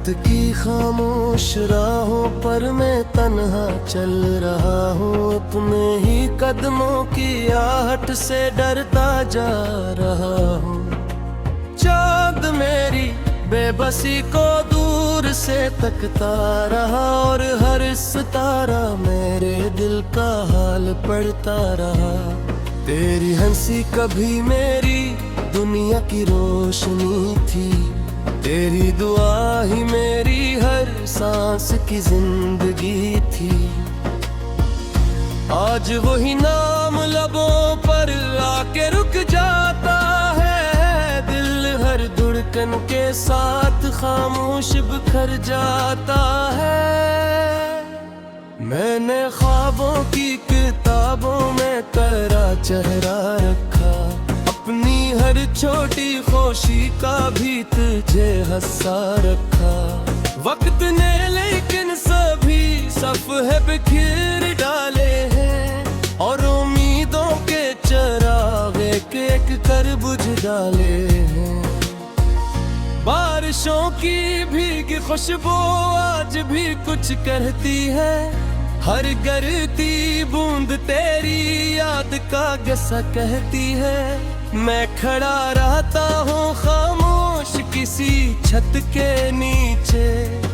वक्त की खामोश राहों पर मैं तन्हा चल रहा हूँ, अपने ही कदमों की आहट से डरता जा रहा हूँ। चाँद मेरी बेबसी को दूर से तकता रहा और हर सितारा मेरे दिल का हाल पढ़ता रहा। तेरी हंसी कभी मेरी दुनिया की रोशनी थी, तेरी दुआ ही मेरी हर सांस की जिंदगी थी। आज वही नाम लबों पर आके रुक जाता है, दिल हर धड़कन के साथ खामोश बिखर जाता है। मैंने ख्वाबों की किताबों में तेरा चेहरा रखा, अपनी हर छोटी खुशी का भी तुझे हंसा रखा। वक्त ने लेकिन सभी सफ़े बिखेर डाले हैं और उम्मीदों के चिराग एक एक कर बुझ डाले हैं। बारिशों की भीगी खुशबू आज भी कुछ कहती है, हर गिरती बूंद तेरी याद का किस्सा कहती है। मैं खड़ा रहता हूँ खामोश किसी छत के नीचे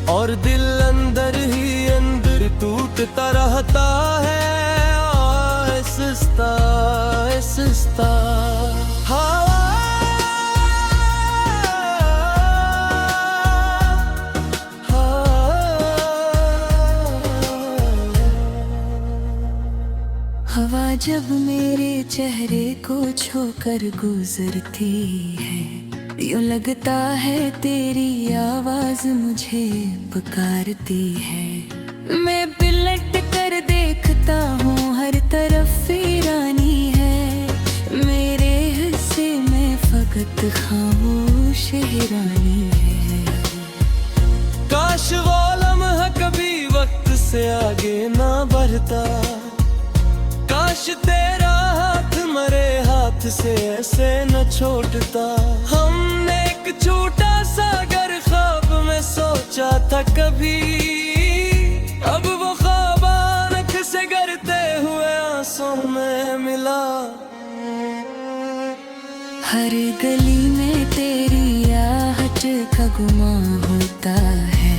और दिल अंदर ही अंदर टूटता रहता है। आहिस्ता आहिस्ता हवा जब मेरे चेहरे को छूकर गुजरती है, यूं लगता है तेरी आवाज मुझे पुकारती है। मैं पलट कर देखता हूँ हर तरफ वीरानी है, मेरे हिस्से में फकत खामोश हैरानी है। काश वो लम्हा कभी वक्त से आगे ना बढ़ता, काश तेरा हाथ मरे हाथ से ऐसे न छोड़ता। हमने एक छोटा सा घर ख्वाब में सोचा था कभी, अब वो ख्वाब आँख से गिरते हुए आंसू में मिला। हर गली में तेरी आहट का गुमां होता है,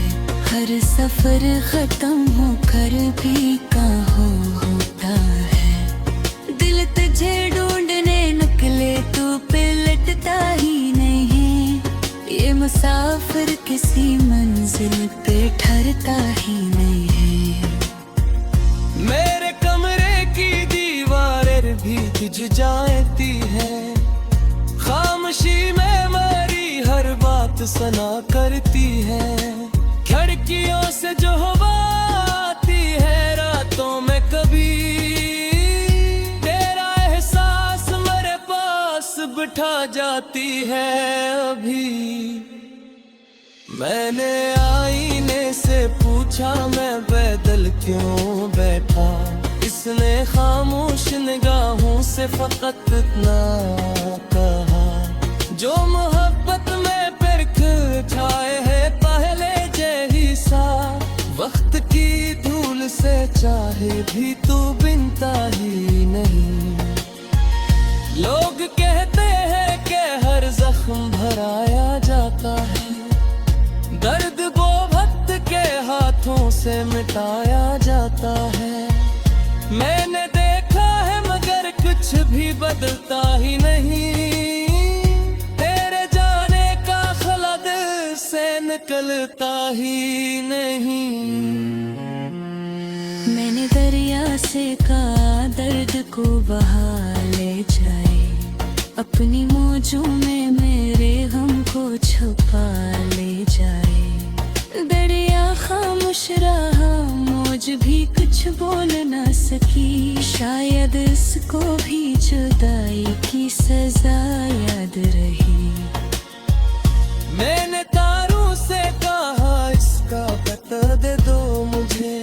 हर सफर खत्म होकर भी कहाँ होता है। दिल तुझे ढूंढने निकले तू पलटता ही नहीं, ये मुसाफिर किसी मंजिल पे ठहरता ही नहीं है। मेरे कमरे की दीवारें भी भिज जाती है, खामोशी में मेरी हर बात सुना करती है। खिड़कियों से जो हवा आती है रातों में कभी, बिठा जाती है अभी। मैंने आईने से पूछा मैं पैदल क्यों बैठा, इसने खामोश निगाहों से फकत इतना कहा। जो मोहब्बत में पिरख छाए है पहले जैसी सा, वक्त की धूल से चाहे भी तू बिनता ही नहीं। लोग कहते हैं कि हर जख्म भराया जाता है, दर्द वो वक्त के हाथों से मिटाया जाता है। मैंने देखा है मगर कुछ भी बदलता ही नहीं, तेरे जाने का खला दिल से निकलता ही नहीं। मैंने दरिया से कहा दर्द को बहा ले जाए, अपनी मौजों में मेरे गम को छुपा ले जाए। दरिया खामोश रहा, मौज भी कुछ बोल ना सकी, शायद इसको भी जुदाई की सजा याद रही। मैंने तारों से कहा इसका पता दे दो मुझे,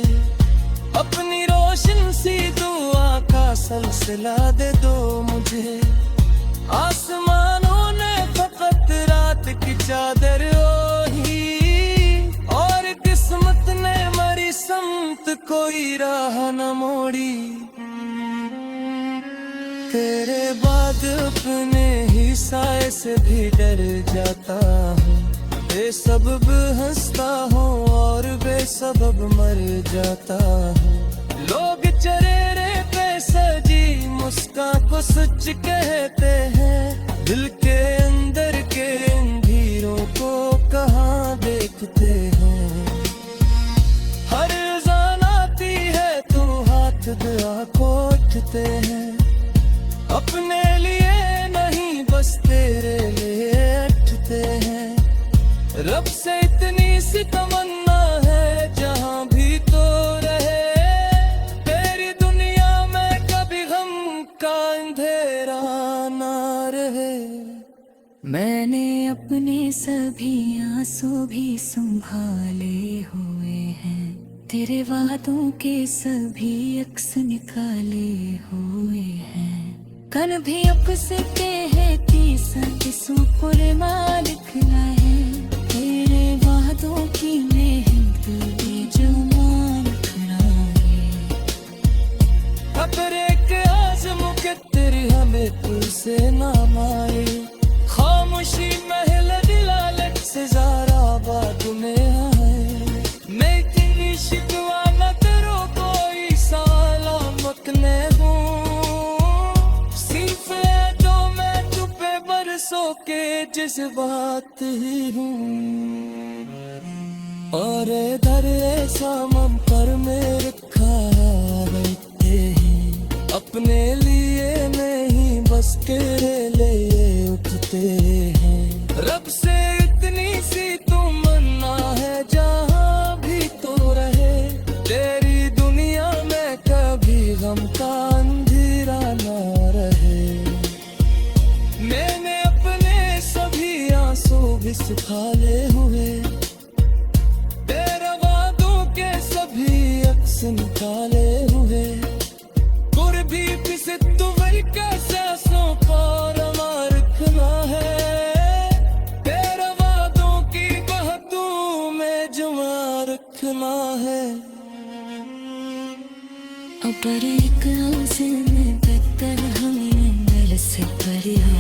अपनी रोशन सी दुआ का सिलसिला दे दो मुझे। आसमानों ने फकत रात की चादर ओढ़ी, किस्मत कोई राह न मोड़ी, तेरे बाद अपने ही साए से भी डर जाता हूँ। बेसबब हंसता हूँ और बेसबब मर जाता हूँ। लोग चेहरे पे सजी मुस्कान को सच कहते हैं, दिल के अंदर के अंधेरों को कहाँ देखते हैं। हर अज़ान आती है तो हाथ दुआ को उठते हैं, अपने लिए नहीं बस तेरे लिए उठते हैं। रब से इतनी सी तमन्ना है जहाँ भी तो रहे, तेरी दुनिया में कभी गम का अंधेरा ना रहे। मैंने अपने सभी आंसू भी संभाले हुए हैं, तेरे वादों के सभी अक्स निकाले हुए हैं। कन भी अब से कहती किसों पर मालिक है, तेरे वादों की मेहनत भी जो मालिक है। खतरे के आज़म के तेरी हमें तुझसे नाम आए, खामोशी महल दिलालत से ज़ारा बात में आए। मैं तेरी शिकवा न करो कोई सलामत ने हूँ, सिर्फ तो मैं तुझ पे बरसों के जज्बात ही हूँ। और इधर ऐसा मन पर मेरे खाते हैं, अपने लिए नहीं बस तेरे लिए उठते हैं। रब से इतनी सी तमन्ना है जहाँ भी तो रहे, तेरी दुनिया में कभी गम का अंधेरा ना रहे। मैंने अपने सभी आंसू भी सुखाले हुए, तेरे वादों के सभी अक्स निकाले हुए। कुर्बी से तुम्हें कैसे सांसों पर रखना है, तेरे वादों की बहतों में जमा रखना है। अपर एक में बेहतर हमें दिल से परिया,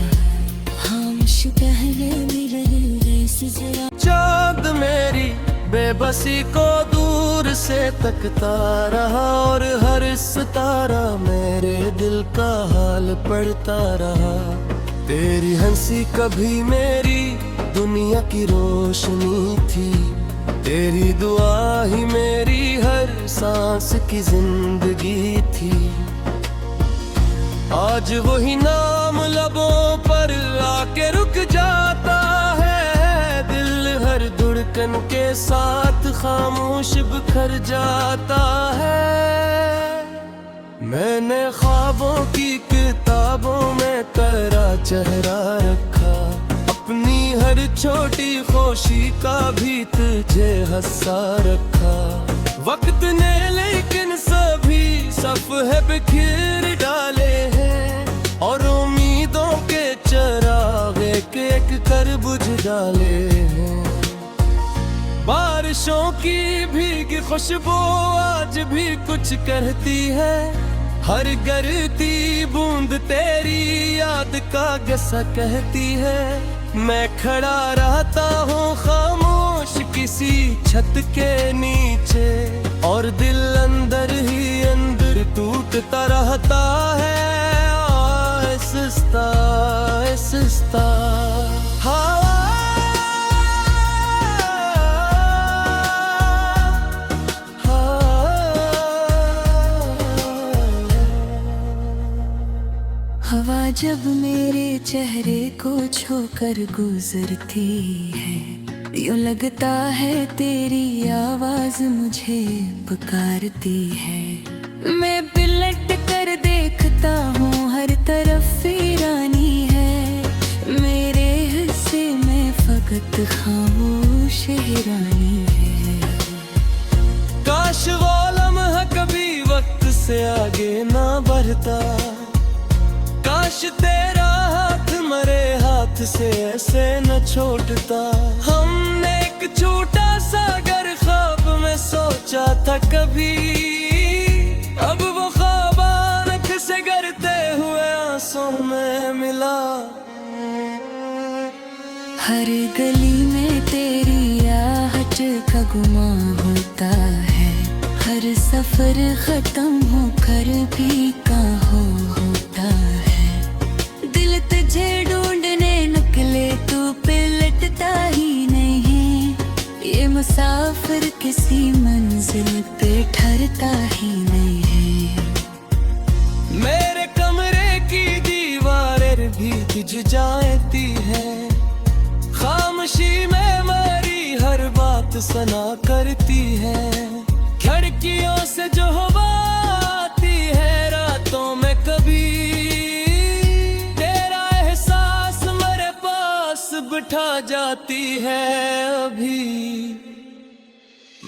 खामोश पहले मिले रेस जरा। चाँद मेरी बेबसी को दूर से तकता रहा, और हर सितारा मेरे दिल का हाल पढ़ता रहा। तेरी हंसी कभी मेरी दुनिया की रोशनी थी, तेरी दुआ ही मेरी हर सांस की जिंदगी थी। आज वही नाम लबों पर आके रुक जाता है, दिल हर धड़कन के साथ खामोश बिखर जाता है। मैंने ख्वाबों की किताबों में तेरा चेहरा रखा, अपनी हर छोटी खुशी का भी तुझे हंसा रखा। वक्त ने लेकिन सभी सफ़े बिखेर डाले हैं, और उम्मीदों के चिराग एक एक कर बुझ डाले हैं। बारिशों की भीगी खुशबू आज भी कुछ कहती है, हर गिरती बूंद तेरी याद का किस्सा कहती है। मैं खड़ा रहता हूँ खामोश किसी छत के नीचे, और दिल अंदर ही अंदर टूटता रहता है। आहिस्ता आहिस्ता हवा जब मेरे चेहरे को छोकर गुजरती है, यूं लगता है तेरी आवाज मुझे पुकारती है। मैं पलट कर देखता हूँ हर तरफ वीरानी है, मेरे हिस्से में फकत खामोश हिरानी है। काश वो लम्हा कभी वक्त से आगे ना बढ़ता, काश तेरा हाथ मरे हाथ से ऐसे न छोड़ता। हमने एक छोटा सा घर ख्वाब में सोचा था कभी, हर गली में तेरी आहट का गुमा होता है, हर सफर खत्म होकर भी कहाँ होता है। दिल तुझे ढूंढने निकले तू पलटता ही नहीं, ये मुसाफिर किसी मंजिल पे ठहरता ही नहीं है। मेरे कमरे की दीवारें भी भिज जाती है, खामोशी में मेरी हर बात सुना करती है। खिड़कियों से जो हवा आती है रातों में कभी, तेरा एहसास मेरे पास बिठा जाती है अभी।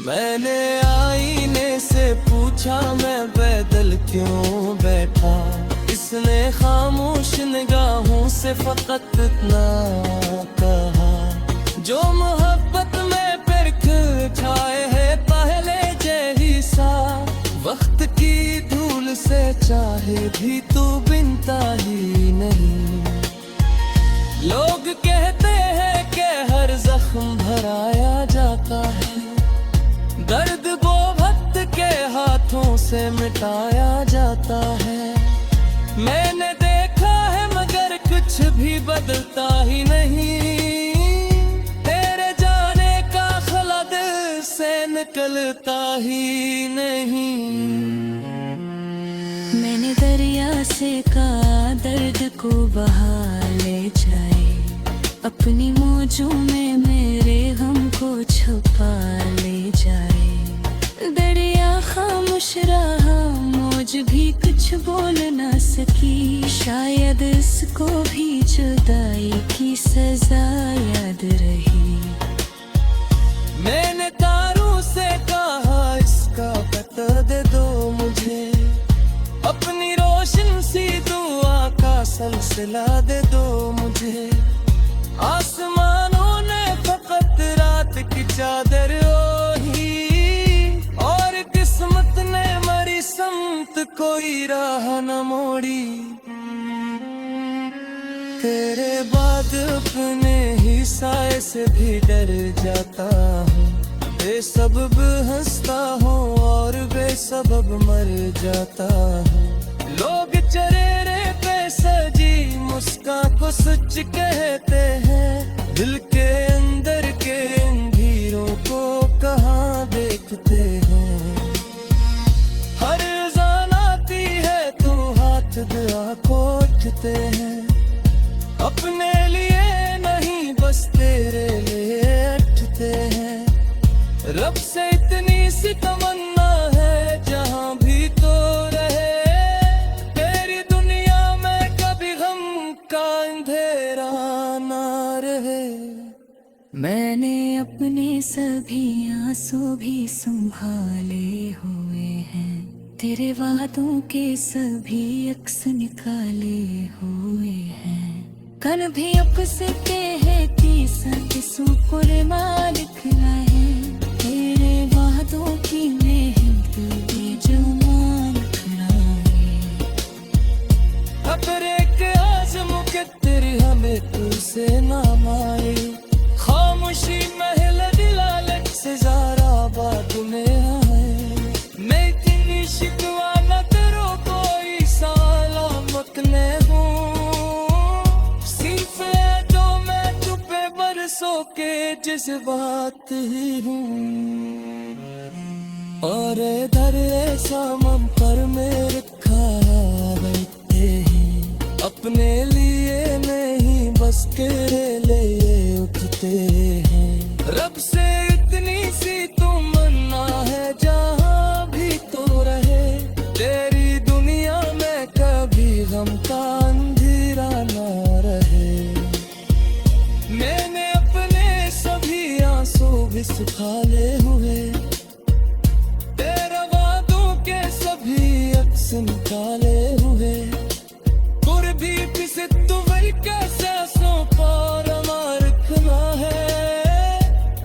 मैंने आईने से पूछा मैं पैदल क्यों बैठा, इसने खामोश निगाहों से फकत इतना कहा, जो मोहब्बत में फिर खिल छाए है पहले जैसी सा। वक्त की धूल से चाहे भी तू बिनता ही नहीं। लोग कहते हैं कि हर जख्म भराया जाता है, दर्द वो वक्त के हाथों से मिटाया जाता है। मैंने देखा है मगर कुछ भी बदलता ही नहीं, तेरे जाने का खला दिल से निकलता ही नहीं। मैंने दरिया से कहा दर्द को बहा ले जाए, अपनी मौजों में मेरे गम को छुपा ले जाए। दरिया खामोश रहा, मौज भी कुछ बोल ना सकी, शायद इसको भी जुदाई की सजा याद रही। मैंने तारों से कहा इसका पता दे दो मुझे, अपनी रोशन सी दुआ का सिलसिला दे दो मुझे। आसमानों ने फकत रात की चादर ओढ़ी, और किस्मत ने मरी समत कोई राह न मोड़ी। तेरे बाद अपने ही साए से भी डर जाता हूँ, बेसबब हंसता हूँ और बेसबब मर जाता हूँ। लोग चेहरे पे सजी मुस्कान को सच कहते हैं, दिल के अंदर के अंधेरों को कहाँ देखते हैं। हर अज़ान आती है तो हाथ दुआ को उठते हैं, अपने लिए नहीं बस तेरे लिए उठते हैं। रब से इतनी सी तमन्ना है जहाँ भी तो रहे, तेरी दुनिया में कभी गम का अंधेरा ना रहे। मैंने अपने सभी आंसू भी संभाले हुए हैं, तेरे वादों के सभी अक्स निकाले हुए हैं। कल भी अपसते हैं किसों को मालिक है, तेरे वादों की मेहनत भी जो मालिक है। खतरे के आज़म के तेरे हमें तुझसे नाम आए, खामोशी महल दिलालत से ज़ारा बात में आए। मैं इतनी शिकवा न करो कोई सलामत न हूँ, सिर्फ जो मैं तुझ पे बरसों के जज्बात ही हूँ। और इधर ऐसा मन पर मेरे बैठते हैं, अपने लिए नहीं बस तेरे लिए उठते हैं। रब से इतनी सी तमन्ना है जहाँ भी तो रहे, तेरी दुनिया में कभी गम का अंधेरा ना रहे। मैंने अपने सभी आंसू भी सुखाले हुए, तेरे वादों के सभी अक्स निकाले हुए। कुर्बी से तुमरी कैसे सो पार रखना है,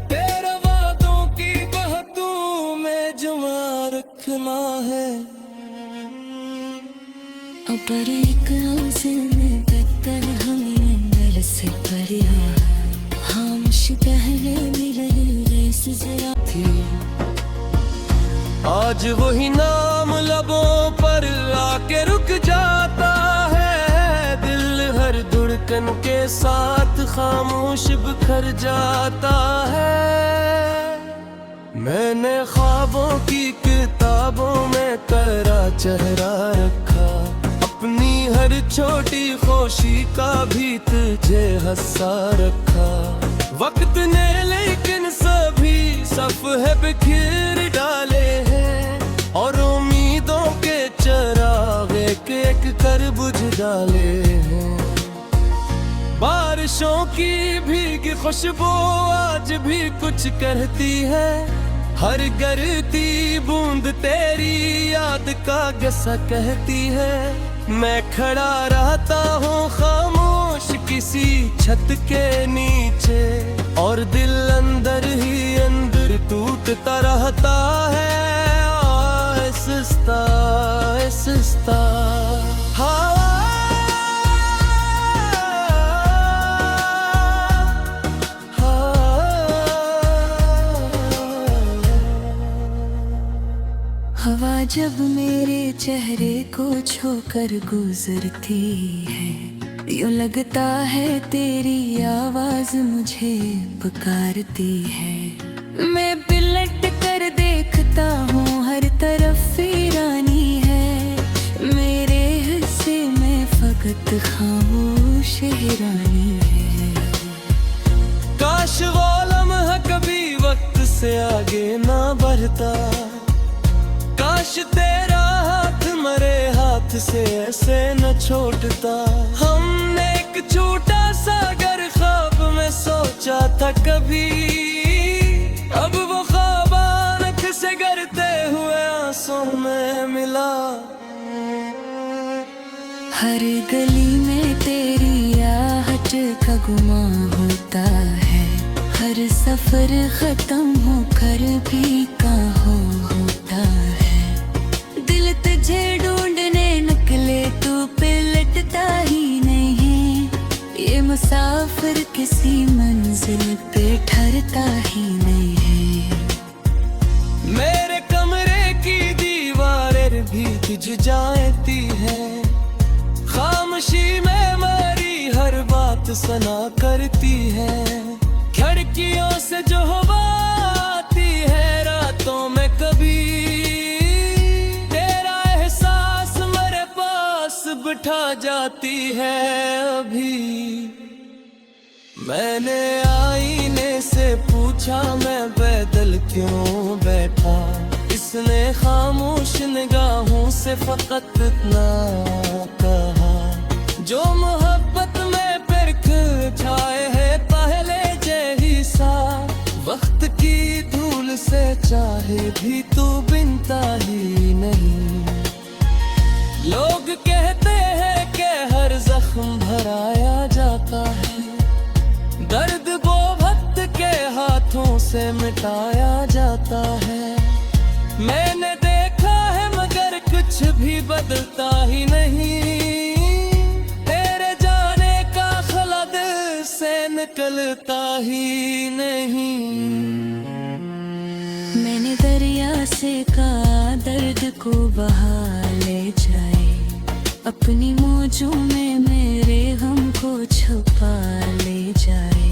तेरे वादों की बहतू में जमा रखना है। अपर एक आंसू में बदतर हमें अंदर से परिया, खामोश पहले मिले रेस जरा थी। आज वही नाम लबों पर आके रुक जाता है, दिल हर धड़कन के साथ खामोश बिखर जाता है। मैंने ख्वाबों की किताबों में तेरा चेहरा रखा, अपनी हर छोटी खुशी का भी तुझे हंसा रखा। वक्त ने लेकिन सभी सफ़े बिखेर डाले हैं, और उम्मीदों के चिराग एक एक कर बुझ डाले हैं। बारिशों की भीगी खुशबू आज भी कुछ कहती है, हर गिरती बूंद तेरी याद का गसा कहती है। मैं खड़ा रहता हूँ खामोश किसी छत के नीचे, और दिल अंदर ही अंदर टूटता रहता है। आहिस्ता आहिस्ता हवा हवा जब मेरे चेहरे को छूकर गुजरती है, यूं लगता है तेरी आवाज मुझे पुकारती है। मैं पलट कर देखता हूँ हर तरफ वीरानी है, मेरे हिस्से में फकत खामोश हैरानी है। काश वो लम्हा कभी वक्त से आगे ना बढ़ता, काश तेरा हाथ मरे हाथ से ऐसे न छोड़ता। हमने एक छोटा सा घर ख्वाब में सोचा था कभी, अब वो ख्वाब आँख से गिरते हुए आंसू में मिला। हर गली में तेरी आहट का गुमा होता है, हर सफर खत्म होकर भी कहाँ होता है। दिल तुझे ढूंढने निकले तू पलटता ही नहीं, ये मुसाफिर किसी मंजिल पे ठहरता ही नहीं है। मेरे कमरे की दीवारें भी तुझ जाती है, खामोशी में मेरी हर बात सुना करती है। खिड़कियों से जो हवा आती है रातों में कभी, तेरा एहसास मेरे पास बिठा जाती है अभी। मैंने आईने से पूछा मैं पैदल क्यों बैठा, इसने खामोश निगाहों से फकत इतना कहा। जो मोहब्बत में परख छाए है पहले जैसा सा, वक्त की धूल से चाहे भी तू बिनता ही नहीं। लोग कहते हैं कि हर जख्म भराया जाता है, दर्द वो वक्त के हाथों से मिटाया जाता है। मैंने देखा है मगर कुछ भी बदलता ही नहीं, तेरे जाने का खला दिल से निकलता ही नहीं। मैंने दरिया से कहा दर्द को बहा ले जाए, अपनी मौजों में मेरे गम को छुपा ले जाए।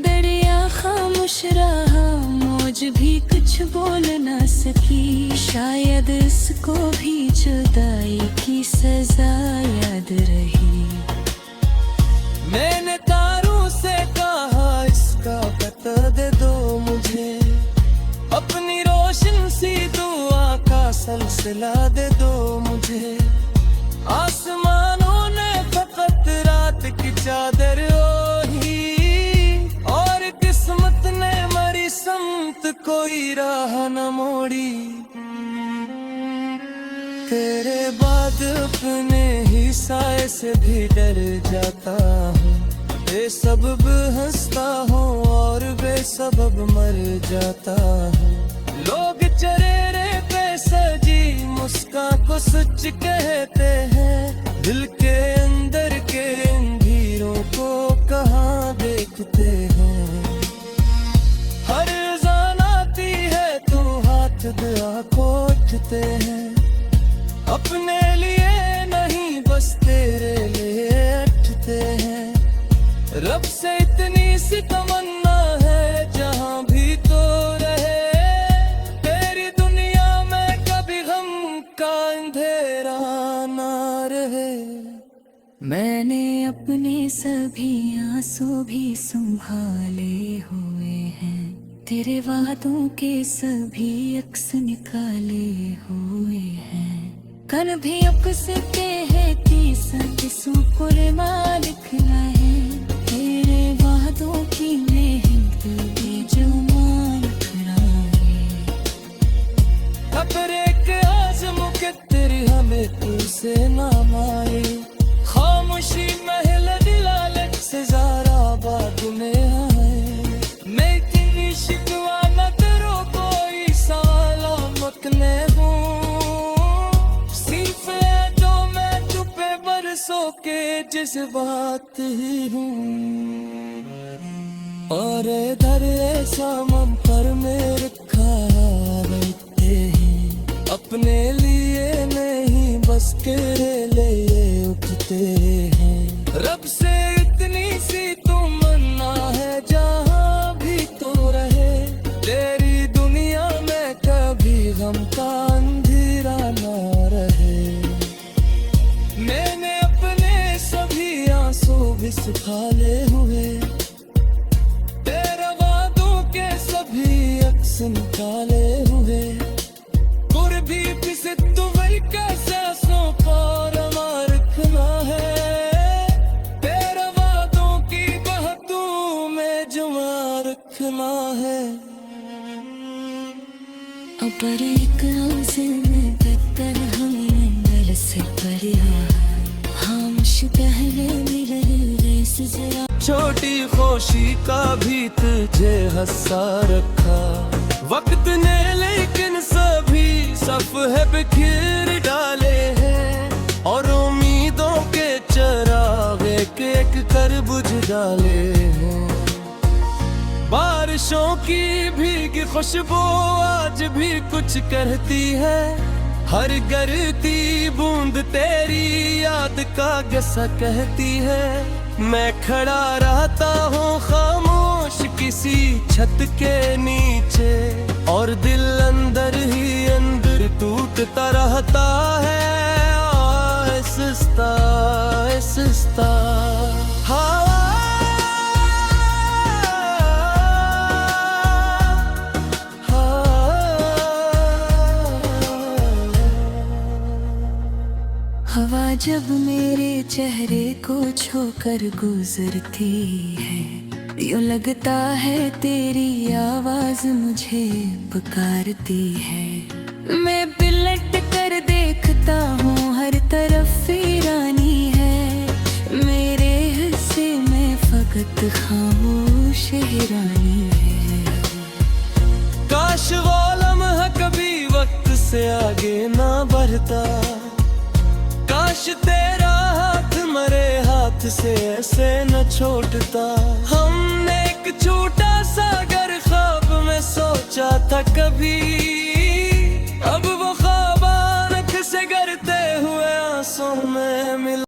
दरिया खामोश रहा, मौज भी कुछ बोल ना सकी, शायद इसको भी जुदाई की सजा याद रही। मैंने तारों से कहा इसका पता दे दो मुझे, अपनी रोशन सी दुआ का सिलसिला दे दो मुझे। आसमानों ने फकत रात की चादर ओढ़ी, और किस्मत ने मरी समत कोई राह न मोड़ी। तेरे बाद अपने ही साए से भी डर जाता हूँ, बेसबब हंसता हूँ और बेसबब मर जाता हूँ। लोग चेहरे पे सजी मुस्कान को सच कहते हैं, दिल के अंदर के अंधेरों को कहाँ देखते हैं। सोचते हैं, अपने लिए नहीं बस तेरे लिए अटते हैं। रब से इतनी सी तमन्ना है जहां भी तो रहे, तेरी दुनिया में कभी गम का अंधेरा ना रहे। मैंने अपने सभी आंसू भी संभाले हुए हैं, तेरे वादों के सभी अक्स निकाले हुए हैं। कल भी अक्सते हैं तीसों पूरे मालिक है, तेरे वादों की मेहनत भी जो मालिक है। अगर एक आज़म के तेरी हमें तुझसे नाम आए, खामोशी महल दिलालत से ज़ारा बाद में आए। मैं तेरी शिकवा न करो कोई सलामत ने हूँ, सिर्फ तो मैं तुपे बरसों के जज्बात ही हूँ। और इधर ऐसा मन पर में रखा रहते हैं, अपने लिए नहीं बस तेरे लिए उठते हैं। रब से इतनी सी तमन्ना है जहां भी तो रहे, तेरी दुनिया में कभी गम का अंधेरा ना रहे। मैंने अपने सभी आंसू भी सुखाले हुए, तेरे वादों के सभी अक्स निकाले हुए। भी किसे तुवल का सांसों पर रखना है, तेरे वादों की बहतों में जुमा रखना है। अपर एक में बेहतर हमें दिल से परिया, खामोश पहले मिले रेस जरा। छोटी खुशी का भी तुझे हंसा रखा वक्त ने, लेकिन सभी सफ है बिखेर डाले हैं। और उम्मीदों के चिराग एक एक कर बुझ डाले हैं। बारिशों की भीगी खुशबू आज भी कुछ कहती है, हर गिरती बूंद तेरी याद का गसा कहती है। मैं खड़ा रहता हूँ खामोश किसी छत के नीचे, और दिल अंदर ही अंदर टूटता रहता है। आहिस्ता आहिस्ता हवा जब मेरे चेहरे को छोकर गुजरती है, यूं लगता है तेरी आवाज मुझे पुकारती है। मैं पलट कर देखता हूँ हर तरफ वीरानी है, मेरे हिस्से में फकत खामोश हैरानी है। काश वो लम्हा कभी वक्त से आगे ना बढ़ता, काश तेरा हाथ मरे हाथ से ऐसे न छोड़ता। हमने एक छोटा सा घर ख्वाब में सोचा था कभी, अब वो ख्वाब आँख से गिरते हुए आंसू में मिल